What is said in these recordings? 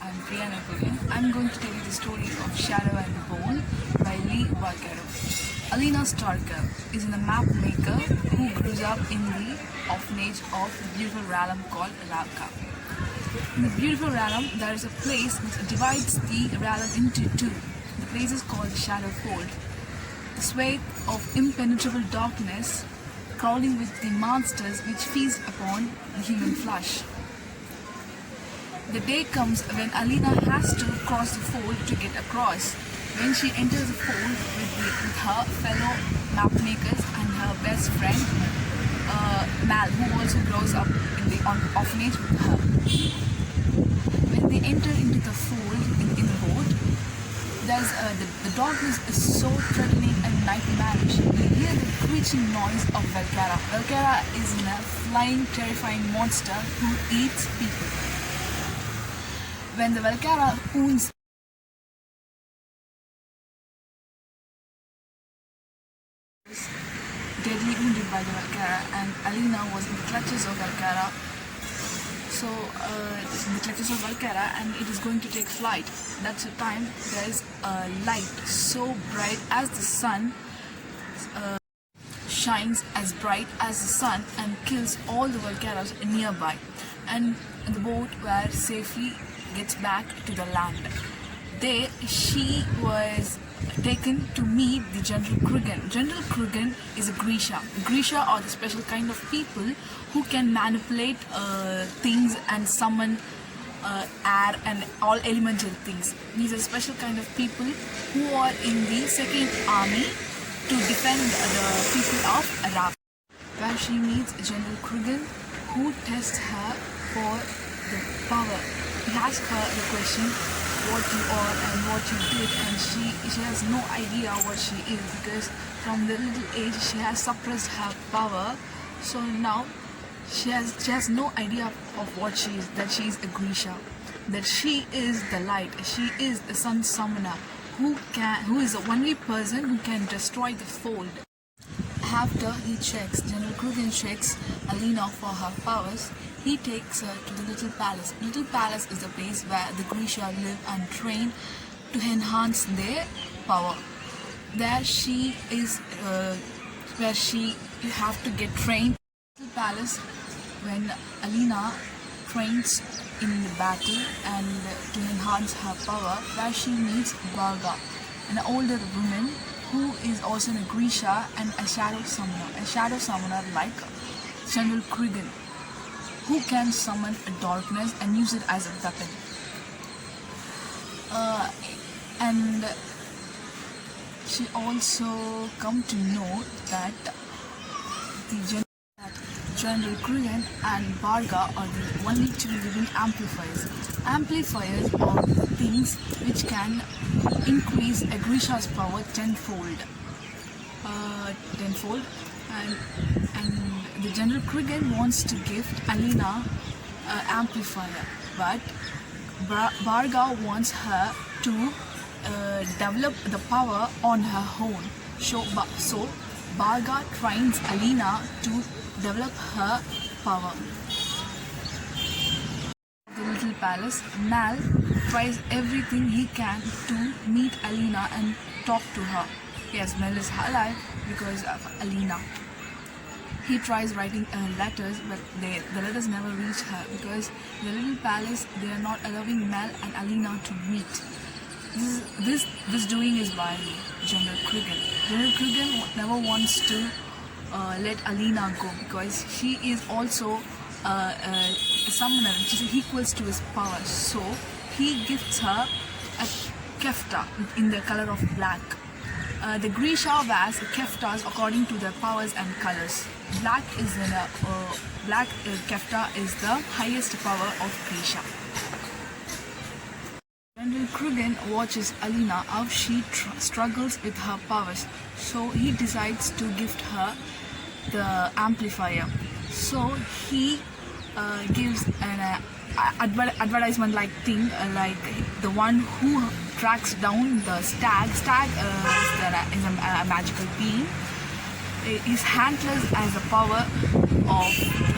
I'm Priya Napoleon. I'm going to tell you the story of Shadow and the Bone by Lee Bargaro. Alina Starker is a map maker who grows up in the orphanage of the beautiful realm called Ravka. In the beautiful realm, there is a place which divides the realm into two. The place is called the Shadow Fold. The swathe of impenetrable darkness crawling with the monsters which feast upon the human flesh. The day comes when Alina has to cross the fold to get across. When she enters the fold with her fellow map makers and her best friend Mal, who also grows up in the orphanage with her. When they enter into the fold in the boat, there's the darkness is so threatening and nightmarish. You hear the screeching noise of Velkara. Velkara is a flying, terrifying monster who eats people. When the Velkara wounds deadly wounded by the Velkara, and Alina was in the clutches of Velkara. So it's in the clutches of Velkara, and it is going to take flight. That's the time there is a light so bright as the sun, shines as bright as the sun and kills all the Velkaras nearby. And the boat where safely gets back to the land. There she was taken to meet the General Krugen. General Krugen is a Grisha. Grisha are the special kind of people who can manipulate things and summon air and all elemental things. These are special kind of people who are in the second army to defend the people of Arab. Where she meets General Krugen, who tests her for the power. He asks her the question, what you are and what you did, and she has no idea what she is, because from the little age she has suppressed her power. So now she has no idea of what she is, that she is a Grisha, that she is the light, she is the sun summoner who is the only person who can destroy the fold. After he checks, General Krugen checks Alina for her powers, he takes her to the Little Palace. Little Palace is the place where the Grisha live and train to enhance their power. There she is, where she have to get trained. Little Palace, when Alina trains in the battle and to enhance her power, where she meets Varga, an older woman who is also a Grisha and a shadow summoner like General Krugen, who can summon a darkness and use it as a weapon. And she also come to know that General Krugen and Varga are the only two living amplifiers. Amplifiers are the things which can increase a Grisha's power tenfold. And the General Krugen wants to gift Alina an amplifier, but Varga wants her to develop the power on her own. So Varga trains Alina to develop her power. The Little Palace, Mal tries everything he can to meet Alina and talk to her. Yes, Mal is alive because of Alina. He tries writing letters, but the letters never reach her because the Little Palace, they are not allowing Mal and Alina to meet. This doing is by General Krugen. General Krugen never wants to let Alina go because she is also a summoner, which is equals to his power. So he gifts her a kefta in the color of black. The Grisha wears keftas according to their powers and colors. Black kefta is the highest power of Grisha. General Krugen watches Alina how she struggles with her powers, so he decides to gift her the amplifier. So he gives an advertisement like thing, like the one who tracks down the stag. Stag is a magical being. His handlers has the power of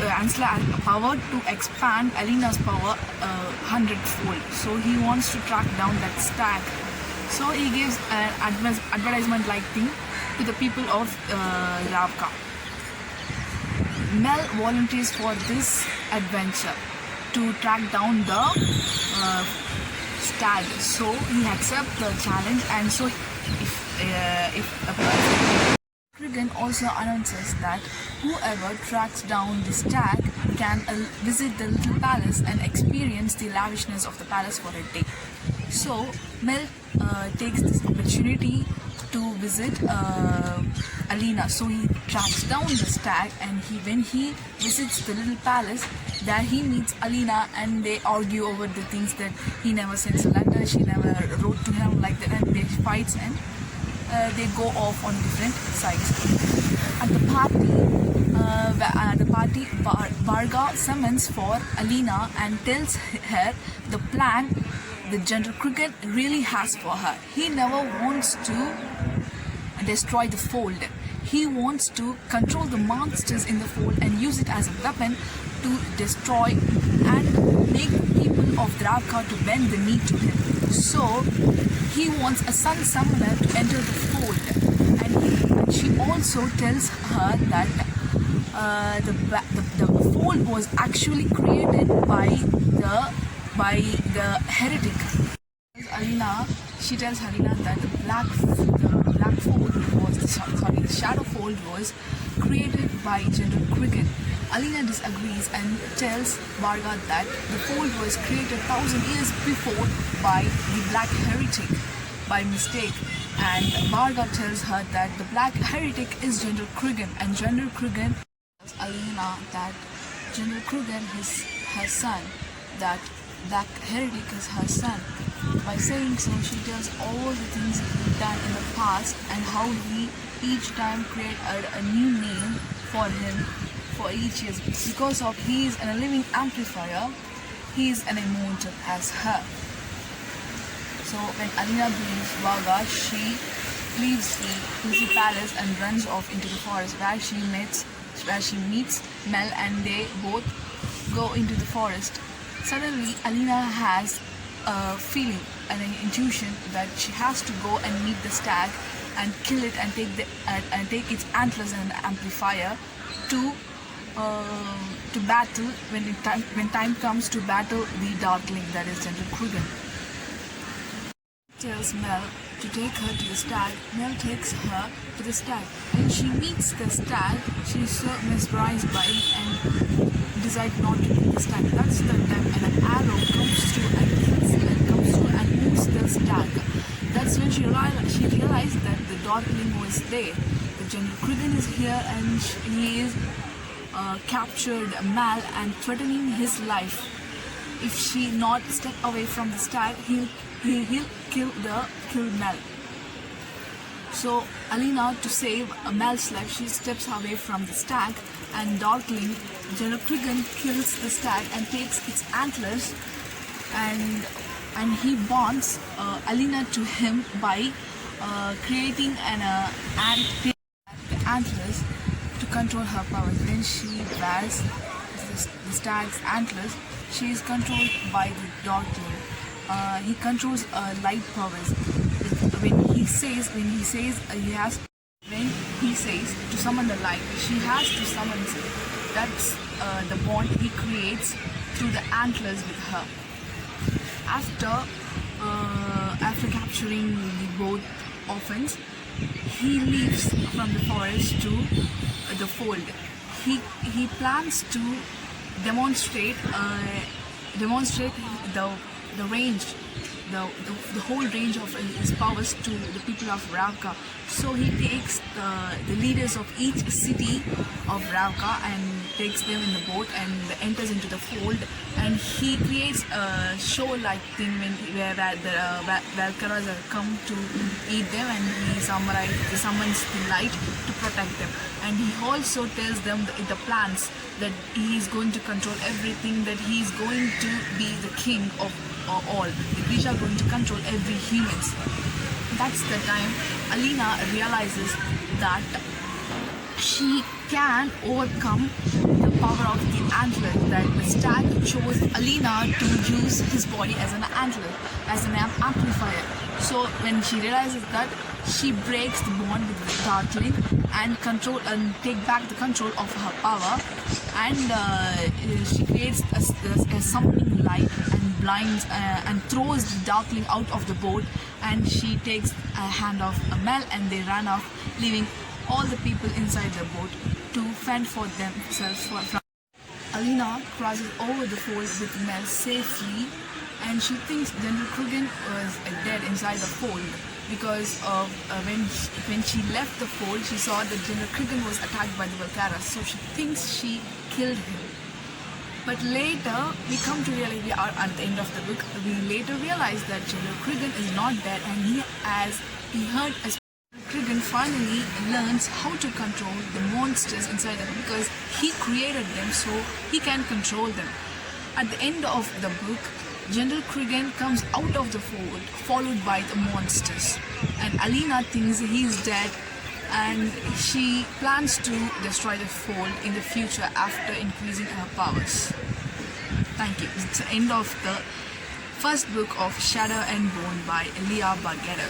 Ansela has the power to expand Alina's power 100-fold. So he wants to track down that stag. So he gives an advertisement-like thing to the people of Ravka. Mel volunteers for this adventure to track down the stag. So he accepts the challenge, and so if a person Cregan also announces that whoever tracks down the stag can visit the little palace and experience the lavishness of the palace for a day. So Mel takes this opportunity to visit Alina. So he tracks down the stag, and when he visits the little palace, there he meets Alina, and they argue over the things that he never sends a letter, she never wrote to him like that, and they fight, and they go off on different sides. At the party, Varga summons for Alina and tells her the plan that General Cregan really has for her. He never wants to destroy the fold. He wants to control the monsters in the fold and use it as a weapon to destroy and make people of Ravka to bend the knee to him. So he wants a sun summoner to enter the fold, and she also tells her that the fold was actually created by the heretic. She tells Alina that the shadow fold was created by General Cregan. Alina disagrees and tells Varga that the fold was created 1,000 years before by the Black Heretic by mistake, and Varga tells her that the Black Heretic is General Cregan, and General Cregan tells Alina that General Cregan is her son, that Black Heretic is her son. By saying so, she tells all the things he's done in the past and how he each time created a new name for him for each year. Because of he is a living amplifier, he is an immortal as her. So when Alina believes Varga, she leaves the palace and runs off into the forest where she meets Mel, and they both go into the forest. Suddenly, Alina has a feeling and an intuition that she has to go and meet the stag and kill it and take its antlers and amplifier to battle when time comes to battle the Darkling, that is General Cregan. Tells Mel to take her to the stag. Mel takes her to the stag. When she meets the stag, she is so mesmerized by it and decides not to kill the stag. That's the time an arrow comes through and moves the stag. That's when she realized that the Darkling was there. The General Cregan is here, and he is captured Mal and threatening his life. If she not step away from the stag, he'll kill Mal. So Alina, to save Mal's life, she steps away from the stag, and Darkling, General Cregan, kills the stag and takes its antlers, and he bonds Alina to him by creating the antlers to control her powers. When she wears the stag's antlers, she is controlled by the Darkling. He controls light powers. When he says to summon the light, she has to summon it. That's the bond he creates through the antlers with her. After capturing the both orphans, he leaves from the forest to the fold. He plans to demonstrate the range, the whole range of his powers to the people of Ravka. So he takes the leaders of each city of Ravka and takes them in the boat and enters into the fold, and he creates a show-like thing where the Valkyries come to eat them, and he summons the light to protect them. And he also tells them the plans that he is going to control everything, that he is going to be the king of all. That we are going to control every humans. That's the time Alina realizes that she can overcome the power of the antler, that the stag chose Alina to use his body as an antler, as an amplifier. So when she realizes that, she breaks the bond with the Darkling and take back the control of her power, and she creates a summoning light and blinds and throws the Darkling out of the boat, and she takes a hand of Mel and they run off, leaving all the people inside the boat to fend for themselves from. Alina crosses over the fold with Mel safely, and she thinks General Krugen was dead inside the fold because of when she left the fold, she saw that General Krugen was attacked by the Valkyras, so she thinks she killed him. But later, we come to realize, we are at the end of the book, we later realize that General Krugen is not dead, and he heard as Krugen finally learns how to control the monsters inside them, because he created them so he can control them. At the end of the book, General Krugen comes out of the fold, followed by the monsters, and Alina thinks he is dead, and she plans to destroy the fold in the future after increasing her powers. Thank you. It's the end of the first book of Shadow and Bone by Leah Barghetto.